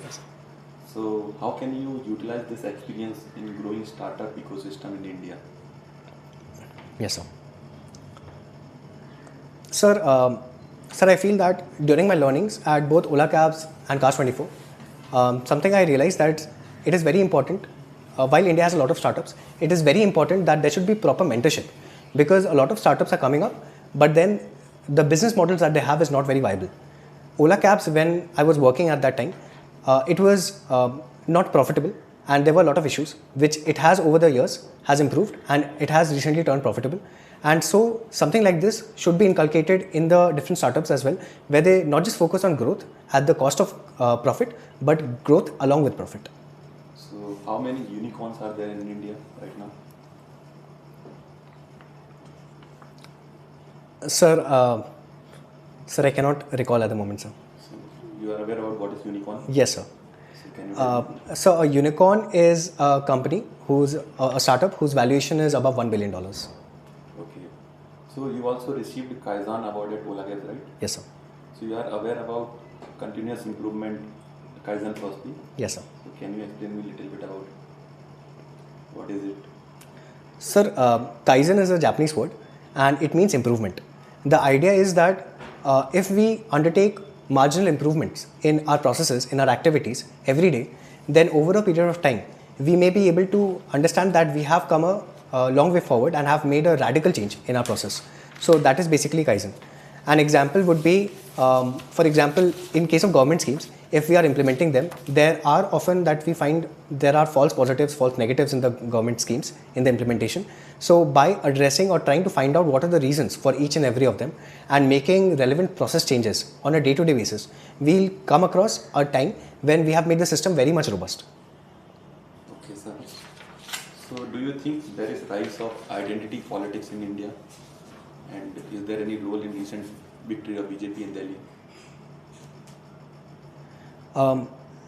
So how can you utilize this experience in growing startup ecosystem in India?
Yes, sir. Sir, I feel that during my learnings at both Ola Cabs and Cars'24, something I realized that it is very important, while India has a lot of startups, it is very important that there should be proper mentorship, because a lot of startups are coming up, but then the business models that they have is not very viable. Ola Cabs, when I was working at that time, it was not profitable, and there were a lot of issues, which it has over the years has improved, and it has recently turned profitable. And so something like this should be inculcated in the different startups as well, where they not just focus on growth at the cost of profit, but growth along with profit.
So how many unicorns are there in India right now?
Sir, I cannot recall at the moment, sir.
So you are aware about what is unicorn?
Yes, sir.
So can you tell me?
So a unicorn is a company whose a startup whose valuation is above $1 billion.
Okay. So you also received Kaizen award at Ola Cabs, right?
Yes, sir.
So you are aware about continuous improvement, Kaizen philosophy?
Yes, sir.
So can you explain me a little bit about what is it?
Sir, Kaizen is a Japanese word and it means improvement. The idea is that if we undertake marginal improvements in our processes, in our activities every day, then over a period of time, we may be able to understand that we have come a long way forward and have made a radical change in our process. So that is basically Kaizen. An example would be, for example, in case of government schemes, if we are implementing them, there are often that we find there are false positives, false negatives in the government schemes in the implementation. So by addressing or trying to find out what are the reasons for each and every of them and making relevant process changes on a day-to-day basis, we'll come across a time when we have made the system very much robust.
Okay, sir. So do you think there is rise of identity politics in India? And is there any role in recent victory of BJP in Delhi?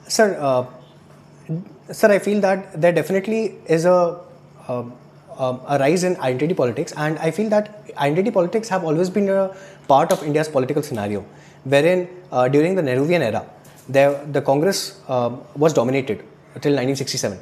Sir, I feel that there definitely is a rise in identity politics, and I feel that identity politics have always been a part of India's political scenario, wherein during the Nehruvian era, the Congress was dominated till 1967.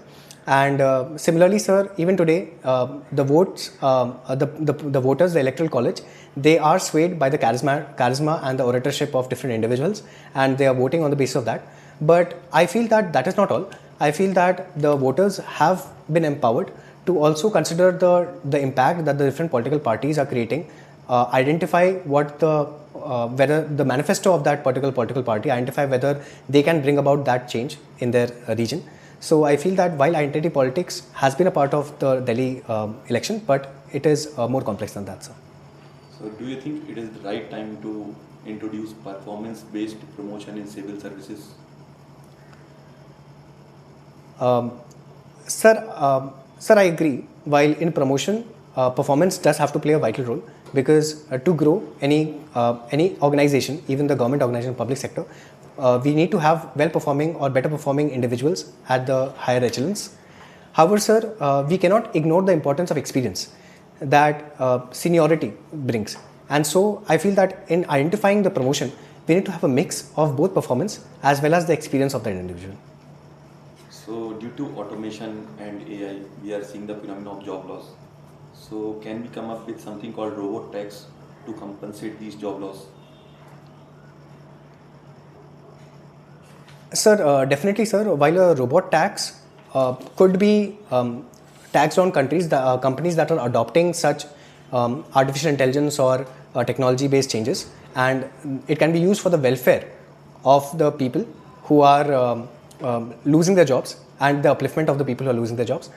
And similarly, sir, even today, the votes, the voters, the electoral college, they are swayed by the charisma and the oratorship of different individuals, and they are voting on the basis of that. But I feel that that is not all. I feel that the voters have been empowered to also consider the impact that the different political parties are creating, identify what whether the manifesto of that particular political party, identify whether they can bring about that change in their region. So I feel that while identity politics has been a part of the Delhi election, but it is more complex than that, sir.
So do you think it is the right time to introduce performance-based promotion in civil services?
Sir, I agree. While in promotion, performance does have to play a vital role, because to grow any organization, even the government organization, public sector, we need to have well-performing or better-performing individuals at the higher echelons. However, sir, we cannot ignore the importance of experience that seniority brings. And so I feel that in identifying the promotion, we need to have a mix of both performance as well as the experience of that individual.
So due to automation and AI, we are seeing the phenomenon of job loss. So can we come up with something called robot tax to compensate these job loss?
Sir, definitely, sir. While a robot tax could be taxed on companies that are adopting such artificial intelligence or technology-based changes, and it can be used for the welfare of the people who are losing their jobs and the upliftment of the people who are losing their jobs.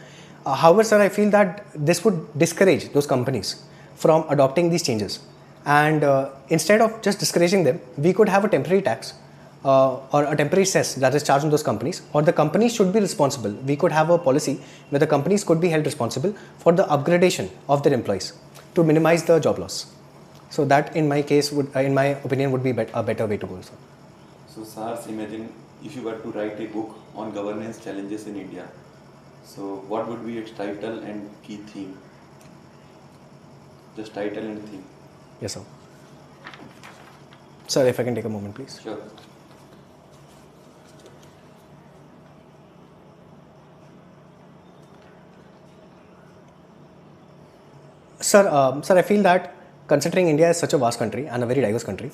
However, sir, I feel that this would discourage those companies from adopting these changes. And instead of just discouraging them, we could have a temporary tax or a temporary cess that is charged on those companies, or the companies should be responsible. We could have a policy where the companies could be held responsible for the upgradation of their employees to minimize the job loss. So that, in my case, in my opinion, would be a better way to go, sir.
So Sahars, imagine if you were to write a book on governance challenges in India. So what would be its title and key theme? Just title and theme.
Yes, sir. Sir, if I can take a moment, please.
Sure.
Sir, I feel that considering India is such a vast country and a very diverse country,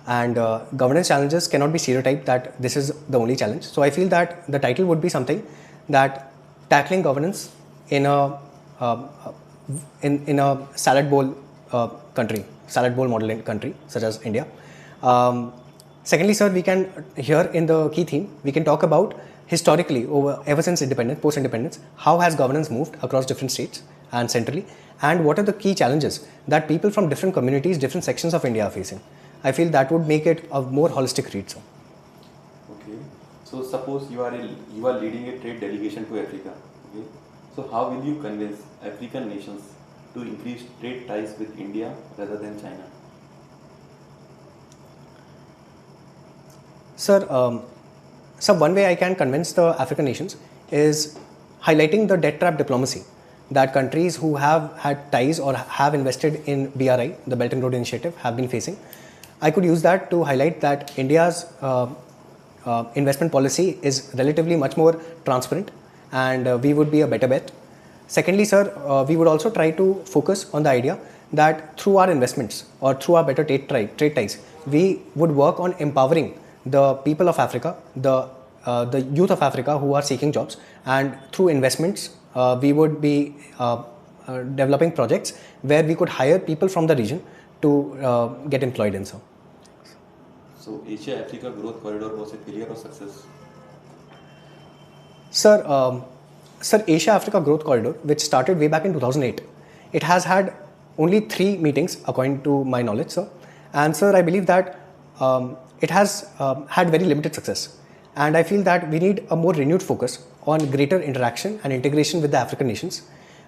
and governance challenges cannot be stereotyped that this is the only challenge. So I feel that the title would be something that tackling governance in a salad bowl country, salad bowl model country such as India. Secondly, sir, we can here in the key theme we can talk about historically ever since independence, post-independence, how has governance moved across different states and centrally, and what are the key challenges that people from different communities, different sections of India are facing. I feel that would make it a more holistic read, sir.
Okay. So suppose you are leading a trade delegation to Africa. Okay. So how will you convince African nations to increase trade ties with India rather than China?
Sir, one way I can convince the African nations is highlighting the debt trap diplomacy that countries who have had ties or have invested in BRI, the Belt and Road Initiative, have been facing. I could use that to highlight that India's investment policy is relatively much more transparent, and we would be a better bet. Secondly, sir, we would also try to focus on the idea that through our investments or through our better trade ties, we would work on empowering the people of Africa, the the youth of Africa who are seeking jobs, and through investments, we would be developing projects where we could hire people from the region to get employed in.
So Asia-Africa Growth Corridor was a failure or success?
Sir, Asia-Africa Growth Corridor, which started way back in 2008, it has had only 3 meetings according to my knowledge, sir. And sir, I believe that it has had very limited success. And I feel that we need a more renewed focus on greater interaction and integration with the African nations.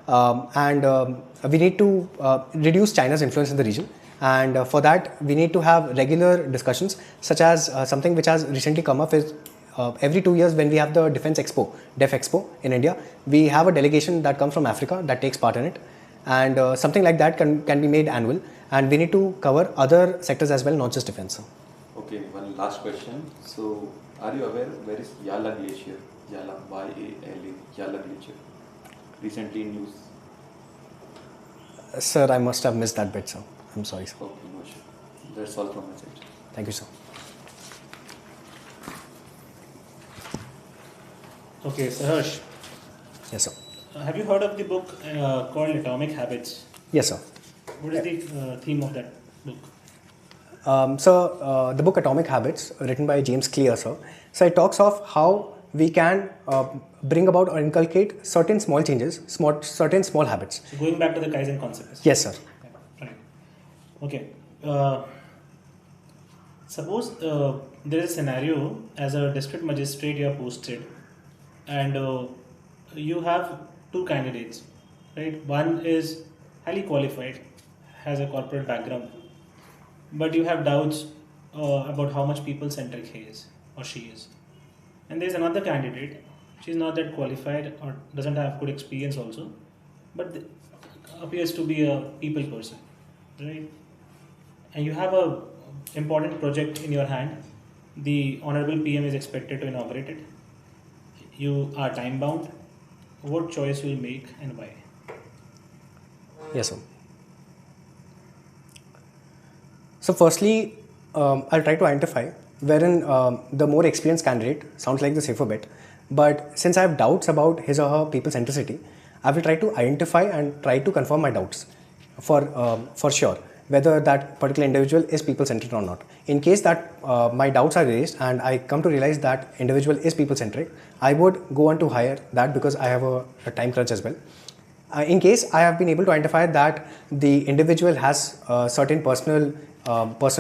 We need to reduce China's influence in the region. And for that, we need to have regular discussions, such as something which has recently come up is every 2 years when we have the Defense Expo, Def Expo in India, we have a delegation that comes from Africa that takes part in it. And something like that can be made annual. And we need to cover other sectors as well, not just defense.
Okay, one last question. So, are you aware where is Yala Glacier? Yala, Y-A-L-A, Yala Glacier. Recently in news.
Sir, I must have missed that bit, sir. I'm sorry, sir.
Okay, no issue. That's all from my side.
Thank you, sir.
Okay, Sahars,
Yes, sir.
have you heard of the book called Atomic Habits?
Yes, sir.
What is the theme of that book?
The book Atomic Habits, written by James Clear, sir. So it talks of how we can bring about or inculcate certain small changes, certain small habits.
So going back to the Kaizen concept.
Yes, sir.
Right. Okay. Suppose there is a scenario as a district magistrate you are posted, and you have 2 candidates, right? One is highly qualified, has a corporate background, but you have doubts about how much people-centric he is or she is. And there is another candidate, she's not that qualified or doesn't have good experience also, but appears to be a people person, right? And you have a important project in your hand. The Honorable PM is expected to inaugurate it. You are time bound. What choice you will make and why?
Yes, sir. So firstly, I'll try to identify wherein the more experienced candidate sounds like the safer bet. But since I have doubts about his or her people centricity, I will try to identify and try to confirm my doubts for sure, whether that particular individual is people centered or not. In case that my doubts are raised and I come to realize that individual is people centric, I would go on to hire that because I have a time crunch as well. In case I have been able to identify that the individual has certain personal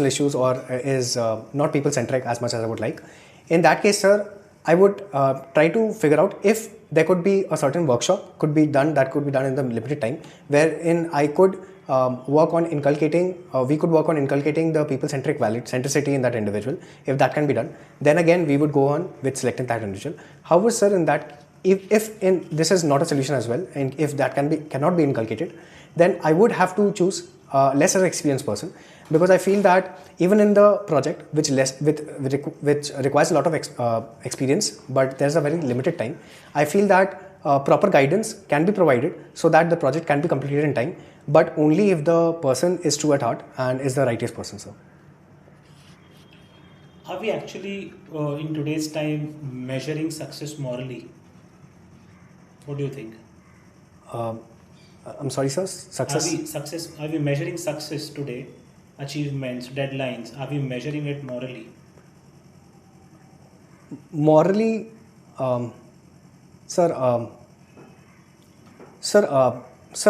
issues or is not people centric as much as I would like, in that case, sir, I would try to figure out if there could be a certain workshop could be done in the limited time, wherein I could work on inculcating, we could work on inculcating the people-centric centricity in that individual. If that can be done, then again we would go on with selecting that individual. However, sir, in that, if this is not a solution as well, and if that cannot be inculcated, then I would have to choose a lesser experienced person, because I feel that even in the project which requires a lot of experience, but there's a very limited time, I feel that proper guidance can be provided so that the project can be completed in time, but only if the person is true at heart and is the righteous person, sir.
Are we actually in today's time measuring success morally? What do you think?
I'm sorry, sir. Success.
Are we measuring success today? Achievements, deadlines. Are we measuring it morally?
Morally, sir.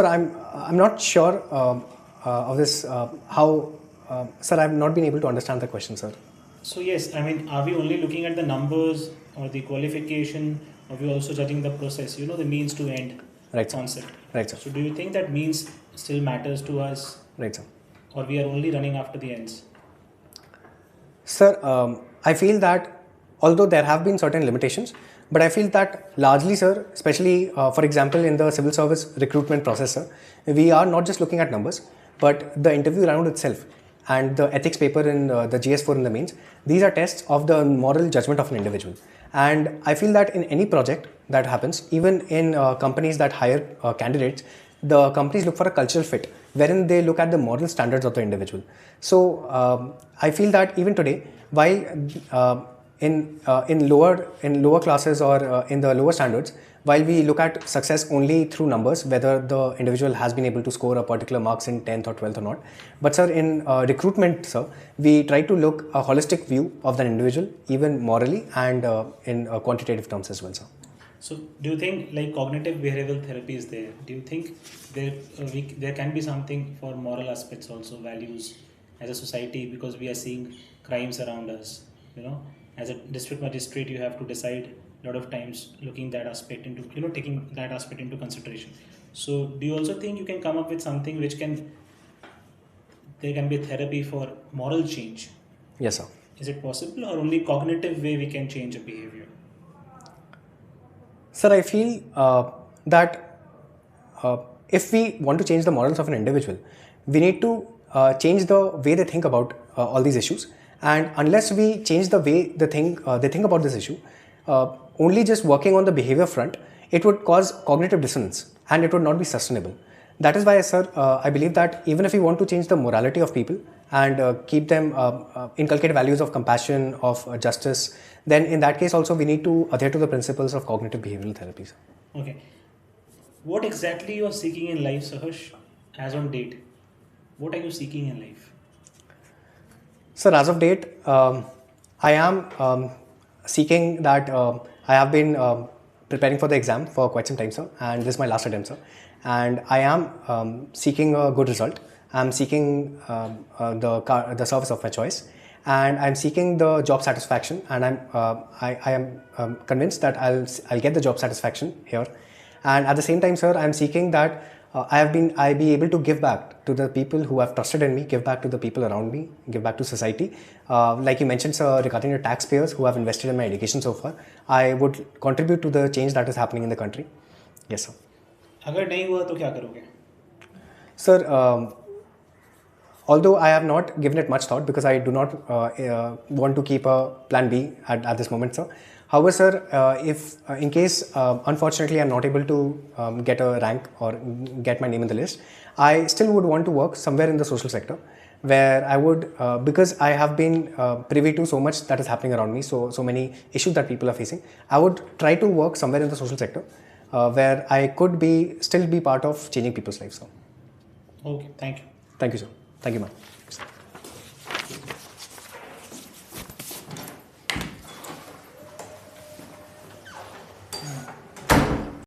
I'm not sure of this. Sir, I've not been able to understand the question, sir.
So yes, I mean, are we only looking at the numbers or the qualification, or are we also judging the process? You know, the means to end concept.
Right, sir.
So do you think that means still matters to us?
Right, sir.
Or we are only running after the ends?
Sir, I feel that although there have been certain limitations, but I feel that largely, sir, especially for example in the civil service recruitment process, sir, we are not just looking at numbers, but the interview round itself and the ethics paper in the GS4 in the mains, these are tests of the moral judgment of an individual. And I feel that in any project that happens, even in companies that hire candidates, the companies look for a cultural fit, wherein they look at the moral standards of the individual. So I feel that even today, while in lower classes or in the lower standards, while we look at success only through numbers, whether the individual has been able to score a particular marks in 10th or 12th or not. But sir, in recruitment, sir, we try to look a holistic view of the individual, even morally and in quantitative terms as well, sir.
So, do you think like cognitive behavioral therapy is there? Do you think there can be something for moral aspects also, values as a society, because we are seeing crimes around us? You know, as a district magistrate, you have to decide a lot of times looking that aspect into, you know, taking that aspect into consideration. So, do you also think you can come up with something which there can be a therapy for moral change?
Yes, sir.
Is it possible, or only cognitive way we can change a behavior?
Sir, I feel that if we want to change the morals of an individual, we need to change the way they think about all these issues. And unless we change the way they think about this issue, only just working on the behavior front, it would cause cognitive dissonance and it would not be sustainable. That is why, sir, I believe that even if we want to change the morality of people and keep them inculcate values of compassion, of justice, then in that case also we need to adhere to the principles of cognitive behavioral therapies.
Okay. What exactly you are seeking in life, Sahars, as on date? What are you seeking in life?
Sir, as of date, I am seeking that I have been preparing for the exam for quite some time, sir, and this is my last attempt, sir. And I am seeking a good result. I am seeking the service of my choice, and I am seeking the job satisfaction. And I am convinced that I'll get the job satisfaction here. And at the same time, sir, I am seeking that I be able to give back to the people who have trusted in me, give back to the people around me, give back to society. Like you mentioned, sir, regarding the taxpayers who have invested in my education so far, I would contribute to the change that is happening in the country. Yes, sir.
अगर नहीं हुआ तो क्या करोगे?
Sir, although I have not given it much thought because I do not want to keep a plan B at this moment, sir. However, sir, if in case unfortunately I'm not able to get a rank or get my name in the list, I still would want to work somewhere in the social sector, where I would, because I have been privy to so much that is happening around me, so many issues that people are facing. I would try to work somewhere in the social sector, where I could still be part of changing people's lives. So.
Okay, thank you.
Thank you, sir. Thank you, ma'am.